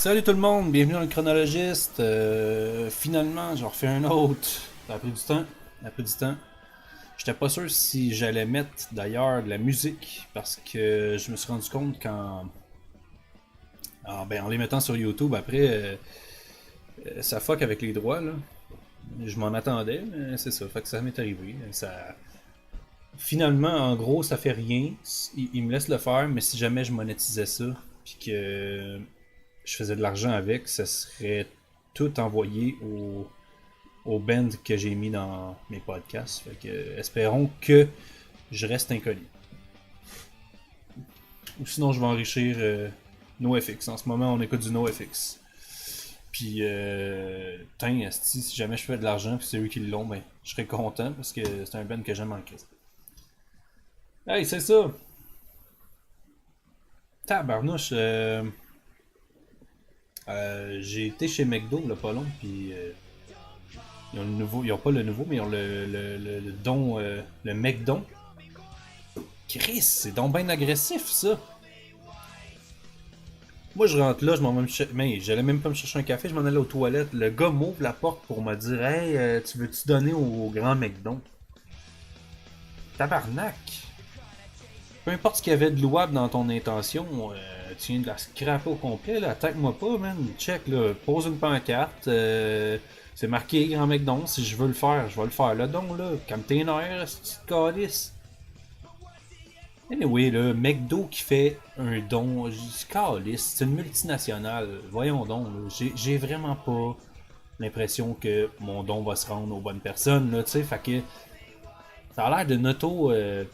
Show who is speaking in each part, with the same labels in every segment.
Speaker 1: Salut tout le monde, bienvenue dans le chronologiste. Finalement, j'en refais un autre. Ça a pris du temps. Ça a pris du temps. J'étais pas sûr si j'allais mettre d'ailleurs de la musique parce que je me suis rendu compte en les mettant sur YouTube après, ça fuck avec les droits là. Je m'en attendais, mais c'est ça. Fait que ça m'est arrivé. Finalement, en gros, ça fait rien. Il me laisse le faire, mais si jamais je monétisais ça, puis que je faisais de l'argent avec, ça serait tout envoyé au band que j'ai mis dans mes podcasts. Fait que, espérons que je reste inconnu. Ou sinon, je vais enrichir NoFX. En ce moment, on écoute du NoFX. Puis, si jamais je fais de l'argent, puis c'est eux qui l'ont, ben, je serais content parce que c'est un band que j'aime en Christ. Hey, c'est ça! Tabarnouche, j'ai été chez McDo, là, pas long, puis ils ont le nouveau, ils ont pas le nouveau, mais ils ont le don, le McDon. Chris, c'est donc bien agressif, ça! Moi, je rentre là, je m'en vais me chercher, mais j'allais même pas me chercher un café, je m'en allais aux toilettes. Le gars m'ouvre la porte pour me dire, hey, tu veux-tu donner au grand McDon? Tabarnak! Peu importe ce qu'il y avait de louable dans ton intention, tu viens de la scraper au complet, là. Attaque-moi pas, man. Check, là. Pose une pancarte. C'est marqué Grand McDonald's. Si je veux le faire, je vais le faire. Le don, là. Comme t'es nerfs, c'est une calice. Anyway, là, McDo qui fait un don, je dis calice, c'est une multinationale. Voyons donc, là. J'ai vraiment pas l'impression que mon don va se rendre aux bonnes personnes, là, tu sais. Fait que ça a l'air de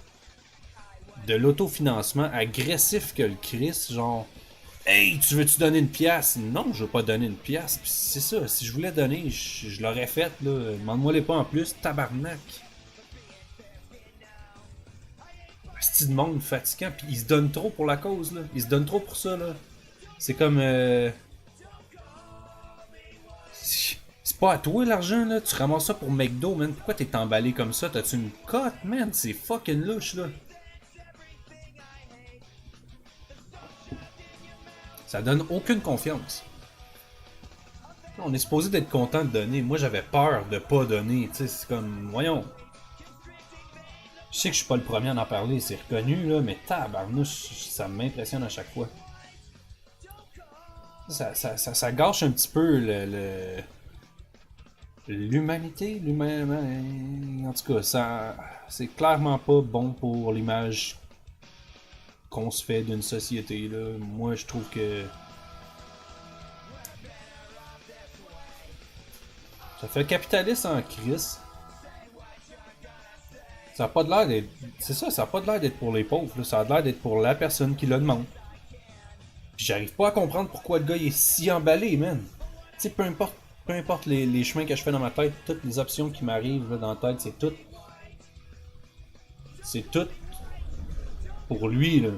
Speaker 1: de l'autofinancement agressif que le Chris, genre hey, tu veux-tu donner une pièce? Non, je veux pas donner une pièce. Puis c'est ça, si je voulais donner, je l'aurais fait, là. Demande-moi les pas en plus, tabarnak. C'est de monde fatigant, puis ils se donnent trop pour la cause, là. Ils se donnent trop pour ça, là. C'est comme. C'est pas à toi l'argent, là. Tu ramasses ça pour McDo, man. Pourquoi t'es emballé comme ça? T'as-tu une cote, man? C'est fucking louche, là. Ça donne aucune confiance. On est supposé d'être content de donner. Moi, j'avais peur de pas donner. Tu sais, c'est comme, voyons. Je sais que je suis pas le premier à en parler, c'est reconnu, là, mais tabarnouche, ça m'impressionne à chaque fois. Ça gâche un petit peu l'humanité. En tout cas, ça, c'est clairement pas bon pour l'image qu'on se fait d'une société, là. Moi, je trouve que ça fait capitaliste en crise. Ça a pas de l'air d'être. C'est ça, ça a pas de l'air d'être pour les pauvres, là. Ça a l'air d'être pour la personne qui le demande. Puis j'arrive pas à comprendre pourquoi le gars il est si emballé, man. Tu sais, peu importe les chemins que je fais dans ma tête, toutes les options qui m'arrivent là, dans la tête, c'est tout. C'est tout pour lui, là.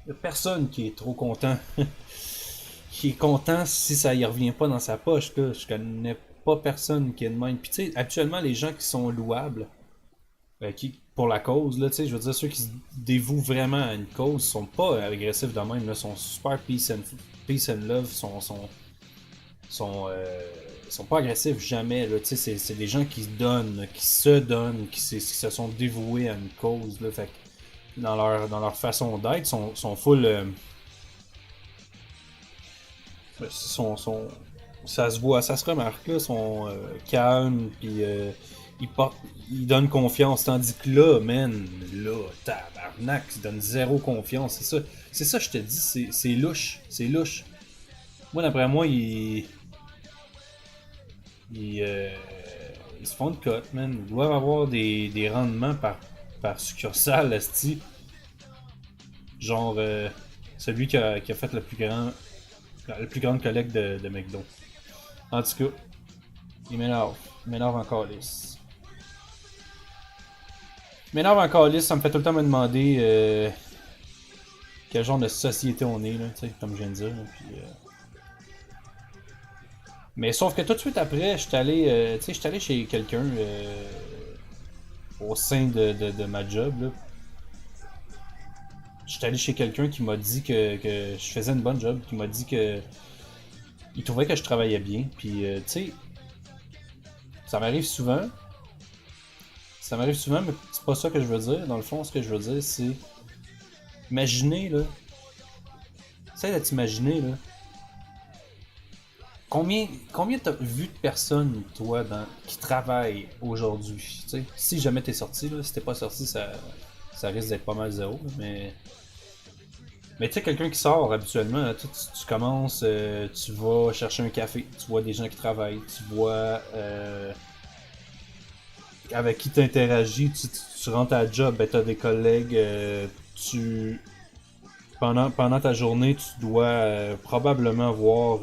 Speaker 1: Y a personne qui est trop content. Qui est content si ça y revient pas dans sa poche, là. Je connais pas personne qui est de même. Puis tu sais, actuellement, les gens qui sont louables, qui, pour la cause, là, tu sais, je veux dire, ceux qui se dévouent vraiment à une cause sont pas agressifs de même, là, sont super peace and love, sont pas agressifs jamais, là, tu sais, c'est des gens qui se donnent, qui se sont dévoués à une cause, là, fait que dans leur façon d'être, sont full, sont, ça se voit, ça se remarque, là, sont calmes, puis ils donnent confiance, tandis que là, man, là, tabarnak, ils donnent zéro confiance, c'est ça, je te dis, c'est louche, c'est louche. Moi, d'après moi, ils, euh, ils se font de cote, man, ils doivent avoir des rendements par succursale, esti. Genre, celui qui a fait la plus grande collecte de McDo. En tout cas, il m'énerve encore lisse. Il m'énerve encore lisse, ça me fait tout le temps me demander quel genre de société on est, là, comme je viens de dire. Là, puis, mais sauf que tout de suite après, j'étais allé chez quelqu'un au sein de ma job. Là. j'étais allé chez quelqu'un qui m'a dit que je faisais une bonne job, qui m'a dit que il trouvait que je travaillais bien. Puis, tu sais, ça m'arrive souvent. Ça m'arrive souvent, mais c'est pas ça que je veux dire. Dans le fond, ce que je veux dire, c'est. Imaginez, là. Essaye de t'imaginer, là. Combien t'as vu de personnes, toi, qui travaillent aujourd'hui? Tu sais, si jamais t'es sorti, là, si t'es pas sorti, ça risque d'être pas mal zéro. Mais tu sais, quelqu'un qui sort habituellement, là, tu commences, tu vas chercher un café, tu vois des gens qui travaillent, tu vois avec qui t'interagis, tu rentres à la job, ben t'as des collègues, tu pendant ta journée, tu dois probablement voir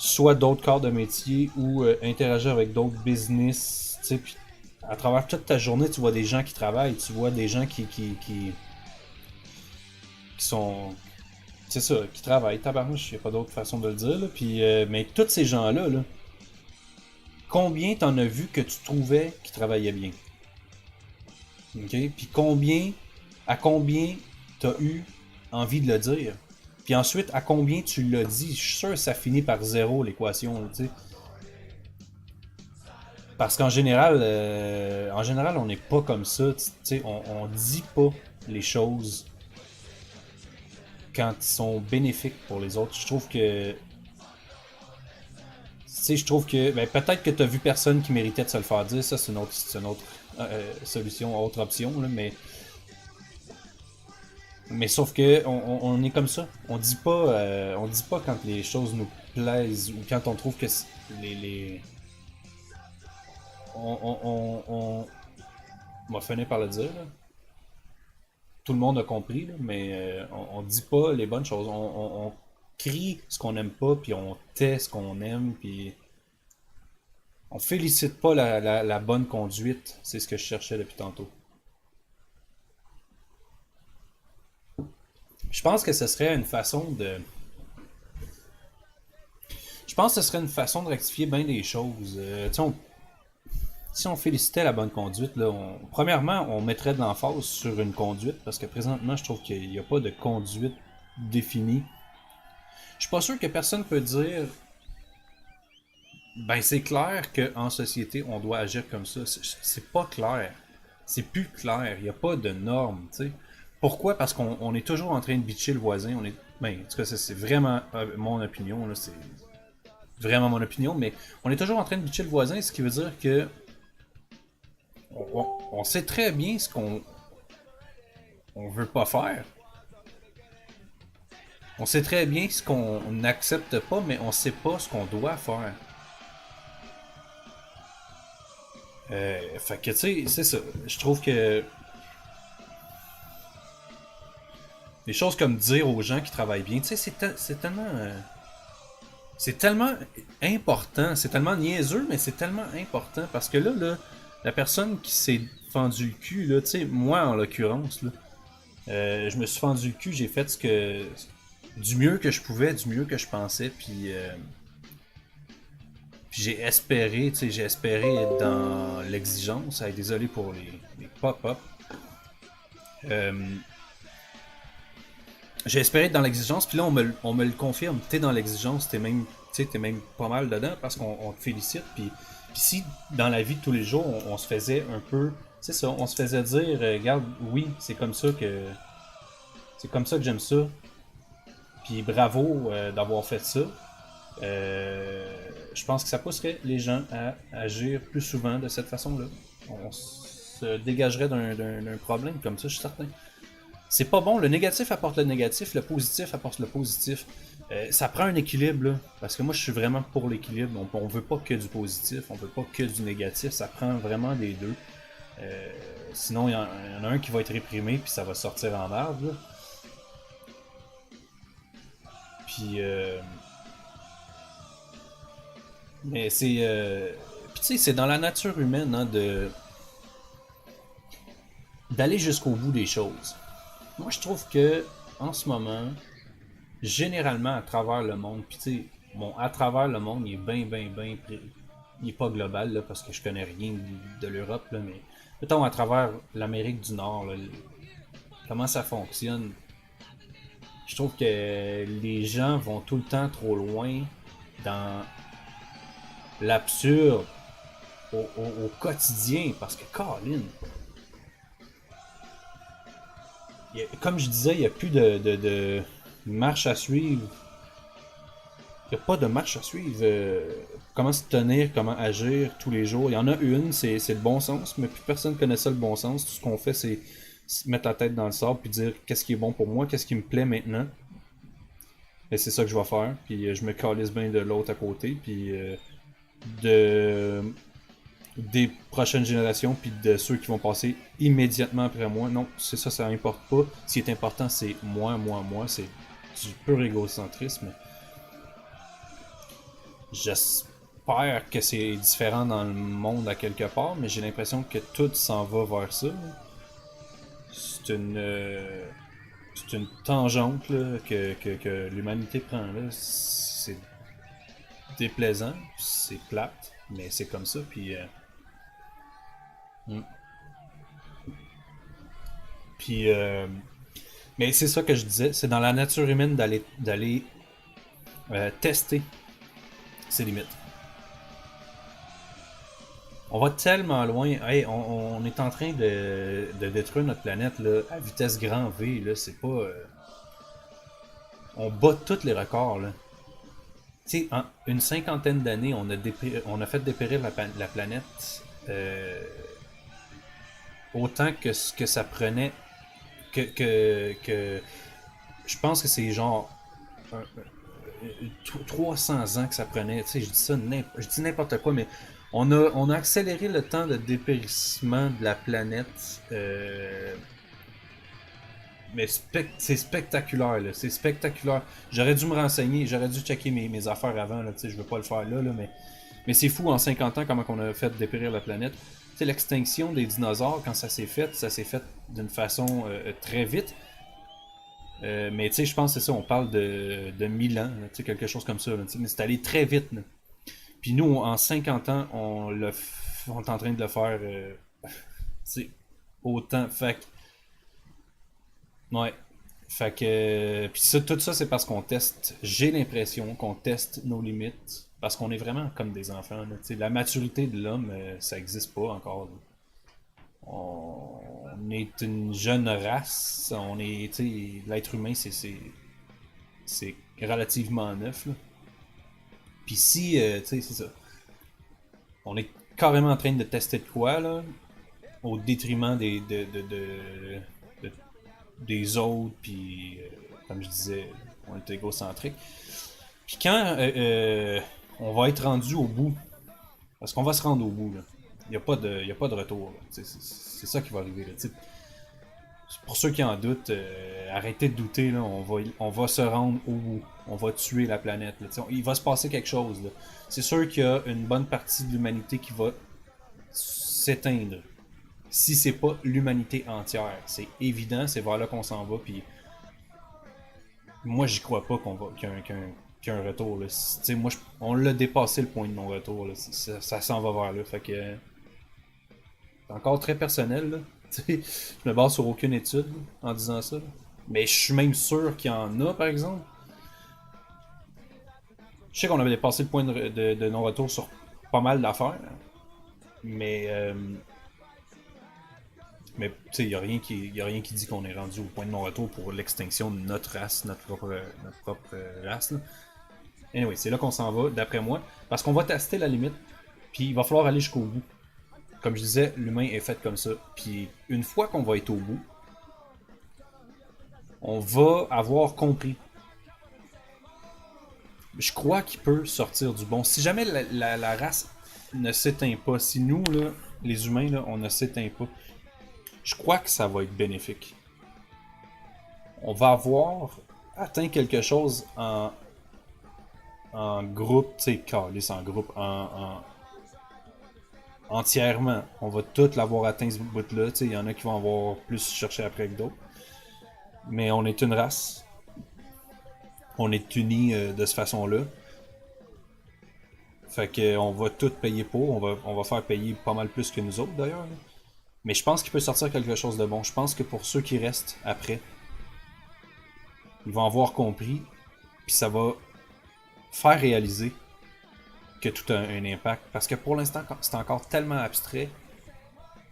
Speaker 1: soit d'autres corps de métier ou interagir avec d'autres business, tu sais, puis à travers toute ta journée, tu vois des gens qui travaillent, tu vois des gens qui sont, c'est ça, qui travaillent, tabarnouche, il n'y a pas d'autre façon de le dire, là. Puis, mais tous ces gens-là, là, combien t'en as vu que tu trouvais qui travaillaient bien? OK? Puis à combien t'as eu envie de le dire? Puis ensuite, à combien tu l'as dit? Je suis sûr que ça finit par zéro l'équation, tu sais. Parce en général, on n'est pas comme ça, tu sais, on dit pas les choses quand ils sont bénéfiques pour les autres. Je trouve que, tu sais, je trouve que, ben, peut-être que t'as vu personne qui méritait de se le faire dire, ça c'est une autre solution, autre option, là, mais sauf que on est comme ça. On dit pas quand les choses nous plaisent ou quand on trouve que les on va finir par le dire. Là. Tout le monde a compris, là, mais on dit pas les bonnes choses. On crie ce qu'on aime pas, puis on tait ce qu'on aime, puis on félicite pas la bonne conduite. C'est ce que je cherchais depuis tantôt. Je pense que ce serait une façon de Je pense que ce serait une façon de rectifier bien des choses. Si on félicitait la bonne conduite, là, premièrement, on mettrait de l'emphase sur une conduite, parce que présentement, je trouve qu'il n'y a pas de conduite définie. Je suis pas sûr que personne peut dire, ben c'est clair qu'en société, on doit agir comme ça. C'est pas clair. C'est plus clair. Il n'y a pas de normes, tu sais. Pourquoi? Parce qu'on est toujours en train de bitcher le voisin. Ben, en tout cas, c'est vraiment mon opinion, là, c'est vraiment mon opinion, mais on est toujours en train de bitcher le voisin, ce qui veut dire que on sait très bien ce qu'on veut pas faire. On sait très bien ce qu'on n'accepte pas, mais on sait pas ce qu'on doit faire. Fait que tu sais, c'est ça. Je trouve que des choses comme dire aux gens qui travaillent bien, tu sais, c'est tellement important, c'est tellement niaiseux, mais c'est tellement important parce que là, la personne qui s'est fendu le cul, là, tu sais, moi en l'occurrence, là, je me suis fendu le cul, j'ai fait du mieux que je pouvais, du mieux que je pensais, puis j'ai espéré être dans l'exigence. Hey, désolé pour les pop-up. Euh, j'ai espéré être dans l'exigence, puis là on me le confirme. T'es dans l'exigence, t'es même pas mal dedans parce qu'on te félicite. Puis si dans la vie de tous les jours on se faisait un peu, c'est ça, on se faisait dire, regarde, oui, c'est comme ça que j'aime ça. Puis bravo d'avoir fait ça. Je pense que ça pousserait les gens à agir plus souvent de cette façon-là. On se dégagerait d'un problème comme ça, je suis certain. C'est pas bon, le négatif apporte le négatif, le positif apporte le positif. Ça prend un équilibre, là, parce que moi je suis vraiment pour l'équilibre. On veut pas que du positif, on veut pas que du négatif, ça prend vraiment des deux. Sinon, il y en a un qui va être réprimé, puis ça va sortir en arbre. Puis, mais puis tu sais, c'est dans la nature humaine hein, d'aller jusqu'au bout des choses. Moi, je trouve que en ce moment, généralement à travers le monde, puis tu sais, bon, à travers le monde, il est bien, il est pas global là, parce que je connais rien de l'Europe là, mais mettons à travers l'Amérique du Nord, là, comment ça fonctionne. Je trouve que les gens vont tout le temps trop loin dans l'absurde au quotidien parce que Colin, comme je disais, il n'y a plus de marche à suivre. Il n'y a pas de marche à suivre. Comment se tenir, comment agir tous les jours. Il y en a une, c'est le bon sens, mais plus personne connaît ça le bon sens. Tout ce qu'on fait, c'est se mettre la tête dans le sable puis dire qu'est-ce qui est bon pour moi, qu'est-ce qui me plaît maintenant. Et c'est ça que je vais faire. Puis je me calisse bien de l'autre à côté. Puis de des prochaines générations puis de ceux qui vont passer immédiatement après moi. Non, c'est ça, ça importe pas. Ce qui est important, c'est moi, moi, moi. C'est du pur égocentrisme. J'espère que c'est différent dans le monde à quelque part, mais j'ai l'impression que tout s'en va vers ça. C'est une tangente là, que l'humanité prend là. C'est déplaisant, c'est plate, mais c'est comme ça. Puis mm. Puis, mais c'est ça que je disais, c'est dans la nature humaine d'aller tester ses limites. On va tellement loin. Hey, on est en train de détruire notre planète là, à vitesse grand V. Là, c'est pas. On bat tous les records. Là. Tu sais, en une cinquantaine d'années, on a fait dépérir la planète autant que ce que ça prenait. Que je pense que c'est genre 300 ans que ça prenait. Tu sais, je dis n'importe quoi, mais on a accéléré le temps de dépérissement de la planète. Mais c'est spectaculaire, là. C'est spectaculaire. J'aurais dû me renseigner, j'aurais dû checker mes affaires avant, là. Tu sais, je veux pas le faire là, mais c'est fou en 50 ans comment on a fait dépérir la planète. Tu sais, l'extinction des dinosaures, quand ça s'est fait d'une façon très vite. Mais tu sais, je pense que c'est ça, on parle de 1000 ans, tu sais, quelque chose comme ça. Là, mais c'est allé très vite. Là. Puis nous, en 50 ans, on est en train de le faire autant. Fait que, ouais. Fait que. Puis ça, tout ça, c'est parce qu'on teste. J'ai l'impression qu'on teste nos limites. Parce qu'on est vraiment comme des enfants. Là, la maturité de l'homme, ça existe pas encore. Là. On est une jeune race. On est, l'être humain, c'est relativement neuf. Là. Puis si, tu sais, c'est ça. On est carrément en train de tester de quoi, là, au détriment des autres, puis comme je disais, on est égocentrique. Puis quand on va être rendu au bout, parce qu'on va se rendre au bout, là, il n'y a pas de retour. C'est ça qui va arriver. Là, pour ceux qui en doutent, arrêtez de douter, là, on va se rendre au bout. On va tuer la planète. Là, il va se passer quelque chose. Là. C'est sûr qu'il y a une bonne partie de l'humanité qui va s'éteindre. Si c'est pas l'humanité entière. C'est évident, c'est vers là qu'on s'en va. Puis moi, j'y crois pas qu'il y a un retour. Là. Moi, on l'a dépassé le point de non-retour. Là. Ça s'en va vers là. Fait que c'est encore très personnel. Là. Je me base sur aucune étude en disant ça. Là. Mais je suis même sûr qu'il y en a, par exemple. Je sais qu'on avait dépassé le point de non-retour sur pas mal d'affaires. Mais tu sais, il n'y a rien qui dit qu'on est rendu au point de non-retour pour l'extinction de notre race, notre propre race. Là. Anyway, c'est là qu'on s'en va, d'après moi. Parce qu'on va tester la limite. Puis il va falloir aller jusqu'au bout. Comme je disais, l'humain est fait comme ça. Puis une fois qu'on va être au bout, on va avoir compris. Je crois qu'il peut sortir du bon. Si jamais la race ne s'éteint pas, si nous, là, les humains, là, on ne s'éteint pas, je crois que ça va être bénéfique. On va avoir atteint quelque chose en groupe, tu sais, calice en groupe, entièrement. On va tous l'avoir atteint ce bout-là. Il y en a qui vont avoir plus cherché après que d'autres. Mais on est une race. On est unis de cette façon-là. Fait que on va tout payer pour. On va faire payer pas mal plus que nous autres d'ailleurs. Là. Mais je pense qu'il peut sortir quelque chose de bon. Je pense que pour ceux qui restent après, ils vont avoir compris, puis ça va faire réaliser que tout a un impact. Parce que pour l'instant, c'est encore tellement abstrait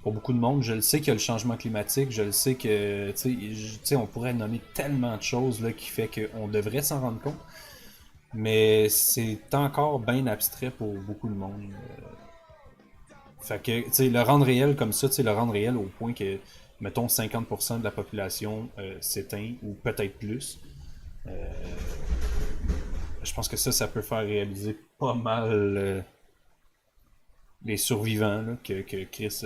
Speaker 1: pour beaucoup de monde. Je le sais qu'il y a le changement climatique, je le sais que, tu sais, on pourrait nommer tellement de choses là, qui fait qu'on devrait s'en rendre compte. Mais c'est encore bien abstrait pour beaucoup de monde. Fait que, tu sais, le rendre réel comme ça, tu sais, le rendre réel au point que, mettons, 50% de la population s'éteint, ou peut-être plus, je pense que ça peut faire réaliser pas mal les survivants, là, que Chris,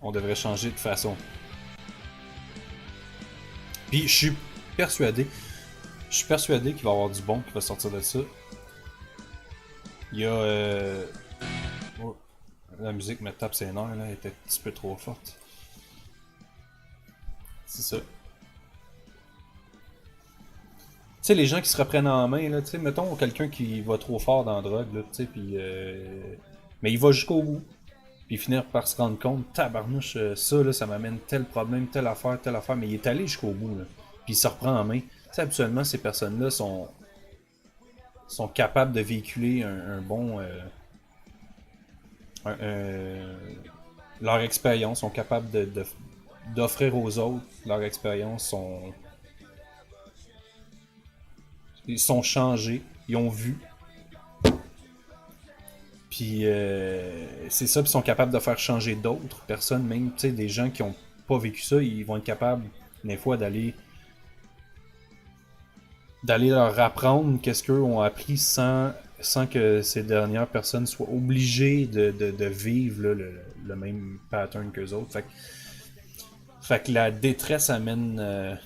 Speaker 1: on devrait changer de façon. Puis persuadé, je suis persuadé qu'il va y avoir du bon qui va sortir de ça. Il y a... oh, la musique me tape ses nerfs, là, elle était un petit peu trop forte. C'est ça. Tu sais, les gens qui se reprennent en main, là, tu sais, mettons quelqu'un qui va trop fort dans la drogue, là, tu sais, puis... mais il va jusqu'au bout. Puis finir par se rendre compte, tabarnouche, ça, là, ça m'amène tel problème, telle affaire, mais il est allé jusqu'au bout, là. Puis il se reprend en main. Tu sais, habituellement, ces personnes-là sont capables de véhiculer un bon... un- un- leur expérience, sont capables d'offrir aux autres leur expérience, ils sont changés, ils ont vu. Puis c'est ça, puis ils sont capables de faire changer d'autres personnes, même des gens qui ont pas vécu ça, ils vont être capables des fois d'aller leur apprendre qu'est-ce qu'eux ont appris sans que ces dernières personnes soient obligées de vivre là, le même pattern qu'eux autres. Fait que la détresse amène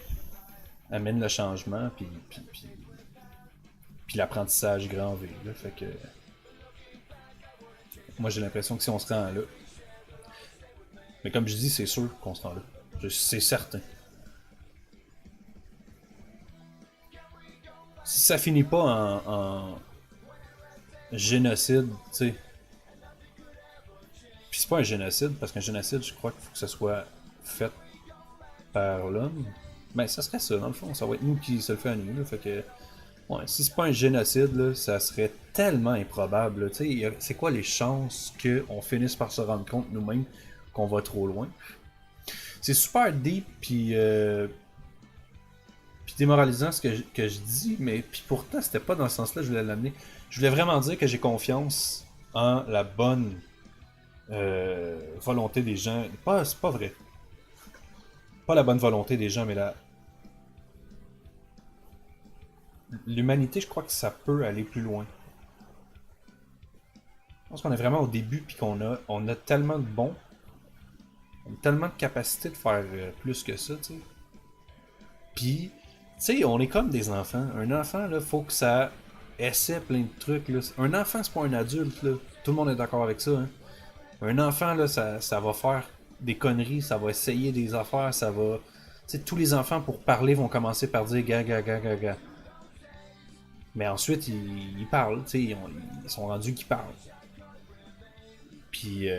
Speaker 1: le changement, puis l'apprentissage grand V. Là. Fait que moi j'ai l'impression que si on se rend là, mais comme je dis, c'est sûr qu'on se rend là. C'est certain. Si ça finit pas en génocide, tu sais. Puis c'est pas un génocide, parce qu'un génocide, je crois qu'il faut que ce soit fait par l'homme. Ben, ça serait ça, dans le fond. Ça va être nous qui se le fait à nous, là. Fait que, ouais, si c'est pas un génocide, là, ça serait tellement improbable. Tu sais, c'est quoi les chances qu'on finisse par se rendre compte nous-mêmes qu'on va trop loin? C'est super deep, puis démoralisant que je dis, mais puis pourtant, c'était pas dans ce sens-là que je voulais l'amener. Je voulais vraiment dire que j'ai confiance en la bonne volonté des gens. C'est pas vrai. Pas la bonne volonté des gens, mais l'humanité, je crois que ça peut aller plus loin. Je pense qu'on est vraiment au début, puis on a tellement de bons, on a tellement de capacité de faire plus que ça, tu sais. Puis, tu sais, on est comme des enfants. Un enfant, là, faut que ça essaie plein de trucs, là. Un enfant, c'est pas un adulte, là. Tout le monde est d'accord avec ça, hein. Un enfant, là, ça va faire des conneries, ça va essayer des affaires, ça va... Tu sais, tous les enfants, pour parler, vont commencer par dire ga ga ga ga ga. Mais ensuite, ils parlent, tu sais, ils sont rendus qu'ils parlent. Puis,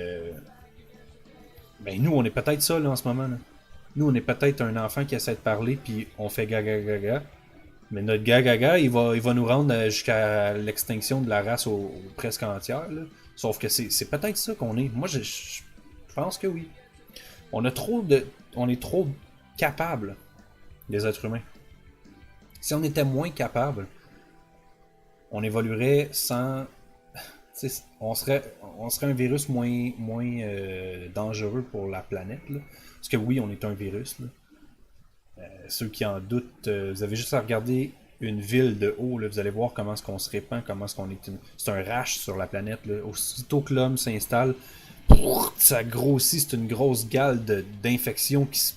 Speaker 1: ben nous, on est peut-être ça, là, en ce moment, là. Nous, on est peut-être un enfant qui essaie de parler, puis on fait ga ga ga ga. Mais notre ga ga ga, il va nous rendre jusqu'à l'extinction de la race presque entière, là. Sauf que c'est peut-être ça qu'on est. Moi, je pense que oui. On a trop de. On est trop capable, les êtres humains. Si on était moins capable, on évoluerait sans. On serait un virus moins dangereux pour la planète. Là. Parce que oui, on est un virus. Là. Ceux qui en doutent, vous avez juste à regarder une ville de haut, là, vous allez voir comment est-ce qu'on se répand, comment est-ce qu'on est... C'est un rash sur la planète. Là. Aussitôt que l'homme s'installe, ça grossit, c'est une grosse gale d'infection qui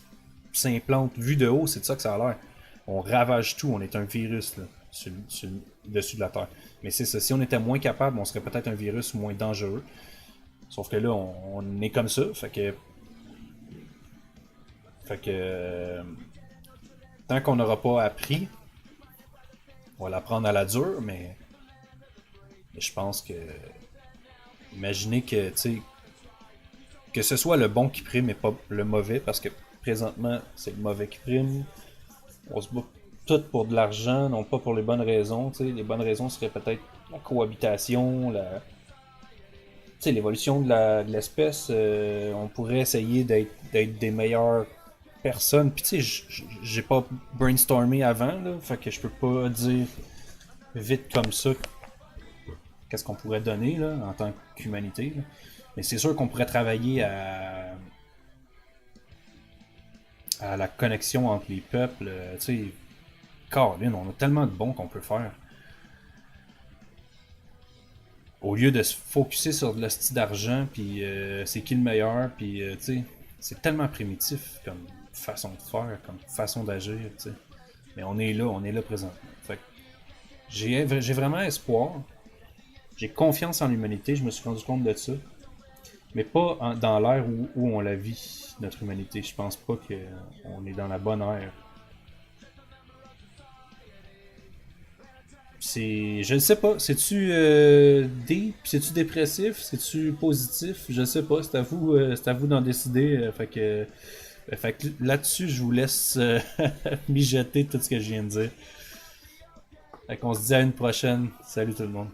Speaker 1: s'implante. Vu de haut, c'est de ça que ça a l'air. On ravage tout, on est un virus là, sur le dessus de la Terre. Mais c'est ça, si on était moins capable, on serait peut-être un virus moins dangereux. Sauf que là, on est comme ça, fait que tant qu'on n'aura pas appris, on va l'apprendre à la dure, mais je pense que imaginez que, tu sais, que ce soit le bon qui prime et pas le mauvais, parce que présentement, c'est le mauvais qui prime. On se bat tout pour de l'argent, non pas pour les bonnes raisons. T'sais. Les bonnes raisons seraient peut-être la cohabitation, l'évolution de l'espèce. On pourrait essayer d'être des meilleures personnes. Puis tu sais, j'ai pas brainstormé avant, là, fait que je peux pas dire vite comme ça qu'est-ce qu'on pourrait donner là, en tant qu'humanité. Là. Mais c'est sûr qu'on pourrait travailler à la connexion entre les peuples. Tu sais, Caroline, on a tellement de bons qu'on peut faire. Au lieu de se focuser sur de l'hostie d'argent, puis c'est qui le meilleur, puis tu sais, c'est tellement primitif comme façon de faire, comme façon d'agir, tu sais. Mais on est là présentement. Fait que j'ai vraiment espoir, j'ai confiance en l'humanité, je me suis rendu compte de ça, mais pas dans l'ère où on la vit, notre humanité. Je pense pas qu'on est dans la bonne ère. Je ne sais pas, c'est-tu deep, c'est-tu dépressif, c'est-tu positif, je sais pas, c'est à vous d'en décider. Fait que là-dessus, je vous laisse mijoter tout ce que je viens de dire. Fait qu'on se dit à une prochaine. Salut tout le monde.